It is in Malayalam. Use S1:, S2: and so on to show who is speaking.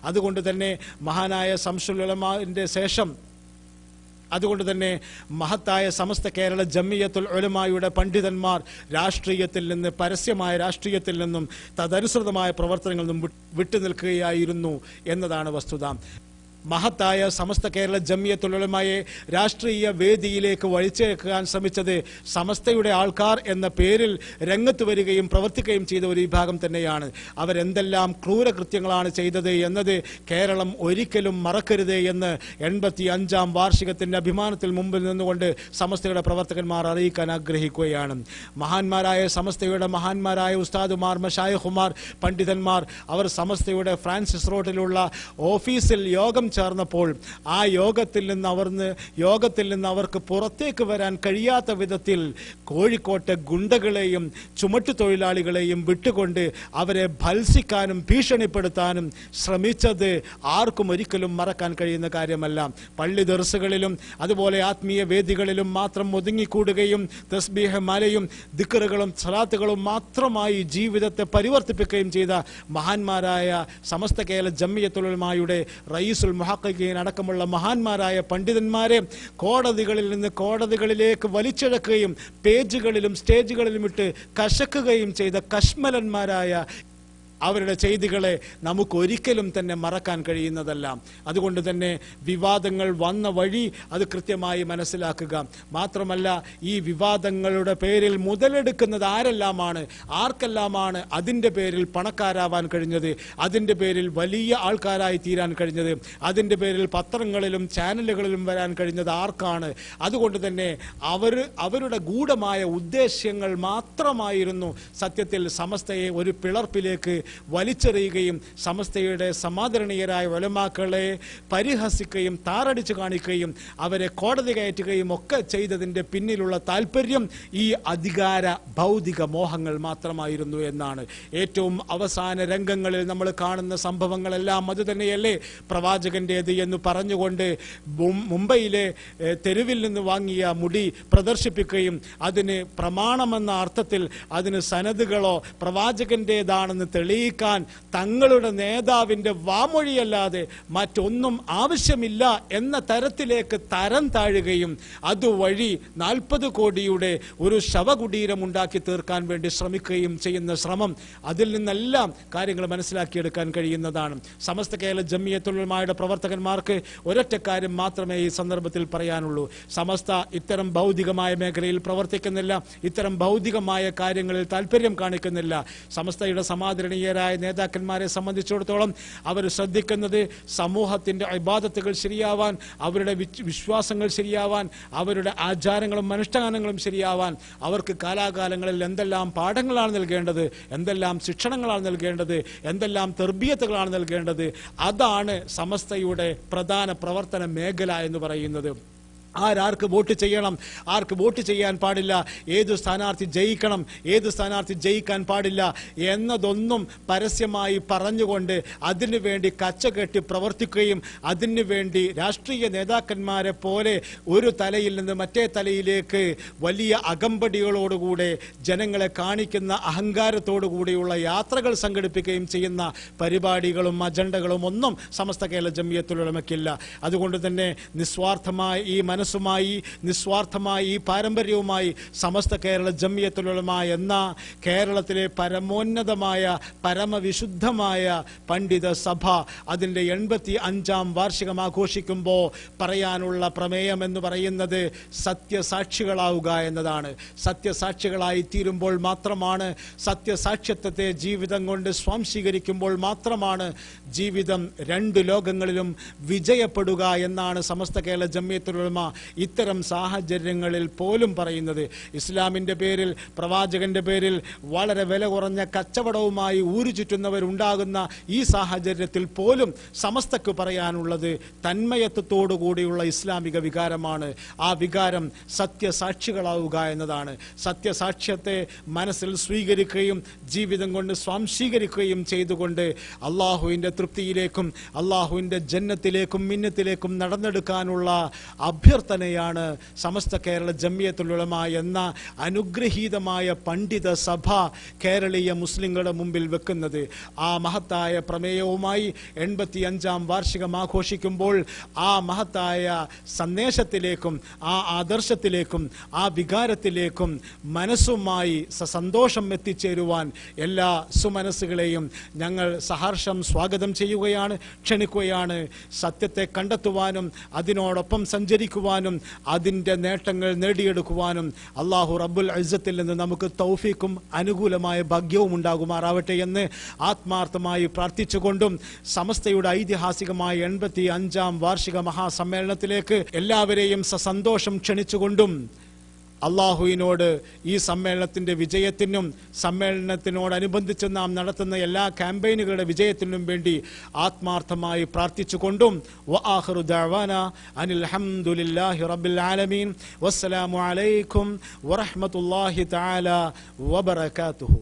S1: അതുകൊണ്ട് തന്നെ മഹാനായ ശംസുൽ ഉലമാന്റെ ശേഷം, അതുകൊണ്ട് തന്നെ മഹത്തായ സമസ്ത കേരള ജമിയത്തുൽ ഉലമായുടെ പണ്ഡിതന്മാർ രാഷ്ട്രീയത്തിൽ നിന്ന്, പരസ്യമായ രാഷ്ട്രീയത്തിൽ നിന്നും തദനുസൃതമായ പ്രവർത്തനങ്ങളിൽ നിന്നും വിട്ടുനിൽക്കുകയായിരുന്നു എന്നതാണ് വസ്തുത. മഹത്തായ സമസ്ത കേരള ജമിയത്തുൽ ഉലമയെ രാഷ്ട്രീയ വേദിയിലേക്ക് വലിച്ചേക്കാൻ ശ്രമിച്ചത് സമസ്തയുടെ ആൾക്കാർ എന്ന പേരിൽ രംഗത്ത് വരികയും പ്രവർത്തിക്കുകയും ചെയ്ത ഒരു വിഭാഗം തന്നെയാണ്. അവരെന്തെല്ലാം ക്രൂരകൃത്യങ്ങളാണ് ചെയ്തത് എന്നത് കേരളം ഒരിക്കലും മറക്കരുത് എന്ന് 85-ാം വാർഷികത്തിന്റെ അഭിമാനത്തിൽ മുമ്പിൽ നിന്നുകൊണ്ട് സമസ്തയുടെ പ്രവർത്തകന്മാർ അറിയിക്കാൻ ആഗ്രഹിക്കുകയാണ്. മഹാന്മാരായ സമസ്തയുടെ മഹാന്മാരായ ഉസ്താദുമാർ, മശായിഖുമാർ, പണ്ഡിതന്മാർ അവർ സമസ്തയുടെ ഫ്രാൻസിസ് റോഡിലുള്ള ഓഫീസിൽ യോഗം ചേർന്നപ്പോൾ ആ യോഗത്തിൽ നിന്ന് അവർക്ക് പുറത്തേക്ക് വരാൻ കഴിയാത്ത വിധത്തിൽ കോഴിക്കോട്ടെ ഗുണ്ടകളെയും ചുമട്ടുതൊഴിലാളികളെയും വിട്ടുകൊണ്ട് അവരെ ഭത്സിക്കാനും ഭീഷണിപ്പെടുത്താനും ശ്രമിച്ചത് ആർക്കും ഒരിക്കലും മറക്കാൻ കഴിയുന്ന കാര്യമല്ല. പള്ളി ദർസുകളിലും അതുപോലെ ആത്മീയ വേദികളിലും മാത്രം ഒതുങ്ങിക്കൂടുകയും തസ്ബീഹ് മാലയും ദിക്റുകളും സലാത്തുകളും മാത്രമായി ജീവിതത്തെ പരിവർത്തിപ്പിക്കുകയും ചെയ്ത മഹാന്മാരായ സമസ്ത കേരള ജമിയത്തുൽ ഉലമായുടെ റയീസുൽ മുഹഖഖീൻ അടക്കമുള്ള മഹാന്മാരായ പണ്ഡിതന്മാരെ കോടതികളിൽ നിന്ന് കോടതികളിലേക്ക് വലിച്ചിഴക്കുകയും പേജുകളിലും സ്റ്റേജുകളിലും ഇട്ട് കശക്കുകയും ചെയ്ത കശ്മലന്മാരായ അവരുടെ ചെയ്തികളെ നമുക്കൊരിക്കലും തന്നെ മറക്കാൻ കഴിയുന്നതല്ല. അതുകൊണ്ട് തന്നെ വിവാദങ്ങൾ വന്ന വഴി അത് കൃത്യമായി മനസ്സിലാക്കുക. മാത്രമല്ല, ഈ വിവാദങ്ങളുടെ പേരിൽ മുതലെടുക്കുന്നത് ആരെല്ലാമാണ്, ആർക്കെല്ലാമാണ് അതിൻ്റെ പേരിൽ പണക്കാരാവാൻ കഴിഞ്ഞത്, അതിൻ്റെ പേരിൽ വലിയ ആൾക്കാരായി തീരാൻ കഴിഞ്ഞത്, അതിൻ്റെ പേരിൽ പത്രങ്ങളിലും ചാനലുകളിലും വരാൻ കഴിഞ്ഞത് ആർക്കാണ്? അതുകൊണ്ട് തന്നെ അവരുടെ ഗൂഢമായ ഉദ്ദേശ്യങ്ങൾ മാത്രമായിരുന്നു സത്യത്തിൽ സമസ്തയെ ഒരു പിളർപ്പിലേക്ക് വലിച്ചെറിയുകയും സമസ്തയുടെ സമാദരണീയരായ ഉലമാക്കളെ പരിഹസിക്കുകയും താറടിച്ചു കാണിക്കുകയും അവരെ കോടതി കയറ്റുകയും ഒക്കെ ചെയ്തതിൻ്റെ പിന്നിലുള്ള താല്പര്യം ഈ അധികാര ഭൗതിക മോഹങ്ങൾ മാത്രമായിരുന്നു എന്നാണ്. ഏറ്റവും അവസാന രംഗങ്ങളിൽ നമ്മൾ കാണുന്ന സംഭവങ്ങളെല്ലാം അതുതന്നെയല്ലേ? പ്രവാചകൻ്റേത് എന്ന് പറഞ്ഞുകൊണ്ട് മുംബൈയിലെ തെരുവിൽ നിന്ന് വാങ്ങിയ മുടി പ്രദർശിപ്പിക്കുകയും അതിന് പ്രമാണമെന്ന അർത്ഥത്തിൽ അതിന് സനദുകളോ പ്രവാചകൻ്റേതാണെന്ന് തെളിയിക്കാൻ തങ്ങളുടെ നേതാവിൻ്റെ വാമൊഴിയല്ലാതെ മറ്റൊന്നും ആവശ്യമില്ല എന്ന തരത്തിലേക്ക് തരം താഴുകയും അതുവഴി 40 കോടിയുടെ ഒരു ശവകുടീരം ഉണ്ടാക്കി തീർക്കാൻ വേണ്ടി ശ്രമിക്കുകയും ചെയ്യുന്ന ശ്രമം, അതിൽ നിന്നെല്ലാം കാര്യങ്ങൾ മനസ്സിലാക്കിയെടുക്കാൻ കഴിയുന്നതാണ്. സമസ്ത കേരള ജമിയത്തുൽ ഉലമായുടെ പ്രവർത്തകന്മാർക്ക് ഒരൊറ്റ കാര്യം മാത്രമേ ഈ സന്ദർഭത്തിൽ പറയാനുള്ളൂ. സമസ്ത ഇത്തരം ഭൗതികമായ മേഖലയിൽ പ്രവർത്തിക്കുന്നില്ല, ഇത്തരം ഭൗതികമായ കാര്യങ്ങളിൽ താല്പര്യം കാണിക്കുന്നില്ല. സമസ്തയുടെ സമാദരണീയരായ നേതാക്കന്മാരെ സംബന്ധിച്ചിടത്തോളം അവർ ശ്രദ്ധിക്കുന്നത് സമൂഹത്തിൻ്റെ ഇബാദത്തുകൾ ശരിയാവാൻ, അവരുടെ വിശ്വാസങ്ങൾ ശരിയാവാൻ, അവരുടെ ആചാരങ്ങളും അനുഷ്ഠാനങ്ങളും ശരിയാവാൻ, അവർക്ക് കാലാകാലങ്ങളിൽ എന്തെല്ലാം പാഠങ്ങളാണ് നൽകേണ്ടത്, എന്തെല്ലാം ശിക്ഷണങ്ങളാണ് നൽകേണ്ടത്, എന്തെല്ലാം തർബിയത്തുകളാണ് നൽകേണ്ടത്, അതാണ് സമസ്തയുടെ പ്രധാന പ്രവർത്തന മേഖല എന്ന് പറയുന്നത്. ആർക്ക് വോട്ട് ചെയ്യണം, ആർക്ക് വോട്ട് ചെയ്യാൻ പാടില്ല, ഏത് സ്ഥാനാർത്ഥി ജയിക്കണം, ഏത് സ്ഥാനാർത്ഥി ജയിക്കാൻ പാടില്ല എന്നതൊന്നും പരസ്യമായി പറഞ്ഞുകൊണ്ട് അതിനു വേണ്ടി കച്ചകെട്ടി പ്രവർത്തിക്കുകയും അതിനു വേണ്ടി രാഷ്ട്രീയ നേതാക്കന്മാരെ പോലെ ഒരു തലയിൽ നിന്ന് മറ്റേ തലയിലേക്ക് വലിയ അകമ്പടികളോടുകൂടെ ജനങ്ങളെ കാണിക്കുന്ന അഹങ്കാരത്തോടുകൂടിയുള്ള യാത്രകൾ സംഘടിപ്പിക്കുകയും ചെയ്യുന്ന പരിപാടികളും അജണ്ടകളും ഒന്നും സമസ്ത കേരള ജമിയത്തുൽ ഉലമയ്ക്കില്ല. അതുകൊണ്ട് തന്നെ നിസ്വാർത്ഥമായ ഈ മനസ്സുമായി, നിസ്വാർത്ഥമായി ഈ പാരമ്പര്യവുമായി സമസ്ത കേരള ജമിയത്തുൽ ഉലമ എന്ന കേരളത്തിലെ പരമോന്നതമായ പരമവിശുദ്ധമായ പണ്ഡിത സഭ അതിൻ്റെ 85-ാം വാർഷികം ആഘോഷിക്കുമ്പോൾ പറയാനുള്ള പ്രമേയം എന്ന് പറയുന്നത് സത്യസാക്ഷികളാവുക എന്നതാണ്. സത്യസാക്ഷികളായി തീരുമ്പോൾ മാത്രമാണ്, സത്യസാക്ഷ്യത്വത്തെ ജീവിതം കൊണ്ട് സ്വാംശീകരിക്കുമ്പോൾ മാത്രമാണ് ജീവിതം 2 ലോകങ്ങളിലും വിജയപ്പെടുക എന്നാണ് സമസ്ത കേരള ജമിയത്തുൽ ഉലമ ഇത്തരം സാഹചര്യങ്ങളിൽ പോലും പറയുന്നത്. ഇസ്ലാമിൻ്റെ പേരിൽ, പ്രവാചകന്റെ പേരിൽ വളരെ വില കുറഞ്ഞ കച്ചവടവുമായി ഊരു ചുറ്റുന്നവരുണ്ടാകുന്ന ഈ സാഹചര്യത്തിൽ പോലും സമസ്തക്ക് പറയാനുള്ളത് തന്മയത്വത്തോടുകൂടിയുള്ള ഇസ്ലാമിക വികാരമാണ്. ആ വികാരം സത്യസാക്ഷികളാവുക എന്നതാണ്. സത്യസാക്ഷ്യത്തെ മനസ്സിൽ സ്വീകരിക്കുകയും ജീവിതം കൊണ്ട് സ്വാംശീകരിക്കുകയും ചെയ്തുകൊണ്ട് അള്ളാഹുവിൻ്റെ തൃപ്തിയിലേക്കും അള്ളാഹുവിൻ്റെ ജന്നത്തിലേക്കും മിന്നത്തിലേക്കും നടന്നെടുക്കാനുള്ള അഭ്യർത്ഥനയാണ് സമസ്ത കേരള ജംഇയ്യത്തുൽ ഉലമ എന്ന അനുഗ്രഹീതമായ പണ്ഡിത സഭ കേരളീയ മുസ്ലിങ്ങളുടെ മുമ്പിൽ വെക്കുന്നത്. ആ മഹത്തായ പ്രമേയവുമായി 85-ാം വാർഷികം ആഘോഷിക്കുമ്പോൾ ആ മഹത്തായ സന്ദേശത്തിലേക്കും ആ ആദർശത്തിലേക്കും ആ വികാരത്തിലേക്കും മനസ്സുമായി സന്തോഷം എത്തിച്ചേരുവാൻ എല്ലാ സുമനസ്സുകളെയും ഞങ്ങൾ സഹർഷം സ്വാഗതം ചെയ്യുകയാണ്, ക്ഷണിക്കുകയാണ്. സത്യത്തെ കണ്ടെത്തുവാനും അതിനോടൊപ്പം സഞ്ചരിക്കുവാനും അതിൻ്റെ നേട്ടങ്ങൾ നേടിയെടുക്കുവാനും അല്ലാഹു റബ്ബുൽ ഇസ്സത്തിൽ നിന്ന് നമുക്ക് തൗഫീക്കും അനുകൂലമായ ഭാഗ്യവും ഉണ്ടാകുമാറാവട്ടെ എന്ന് ആത്മാർത്ഥമായി പ്രാർത്ഥിച്ചുകൊണ്ടും സമസ്തയുടെ ഐതിഹാസികമായ 85-ാം വാർഷിക മഹാസമ്മേളനത്തിലേക്ക് എല്ലാവരെയും സസന്തോഷം ക്ഷണിച്ചുകൊണ്ടും അള്ളാഹുവിനോട് ഈ സമ്മേളനത്തിൻ്റെ വിജയത്തിനും സമ്മേളനത്തിനോടനുബന്ധിച്ച് നാം നടത്തുന്ന എല്ലാ ക്യാമ്പയിനുകളുടെ വിജയത്തിനും വേണ്ടി ആത്മാർത്ഥമായി പ്രാർത്ഥിച്ചുകൊണ്ടും വആഖിറു ദഅവാനാ അനിൽ ഹംദുലില്ലാഹി റബ്ബിൽ ആലമീൻ വസ്സലാമു അലൈക്കും വറഹ്മത്തുള്ളാഹി തആല വബറകാതുഹു.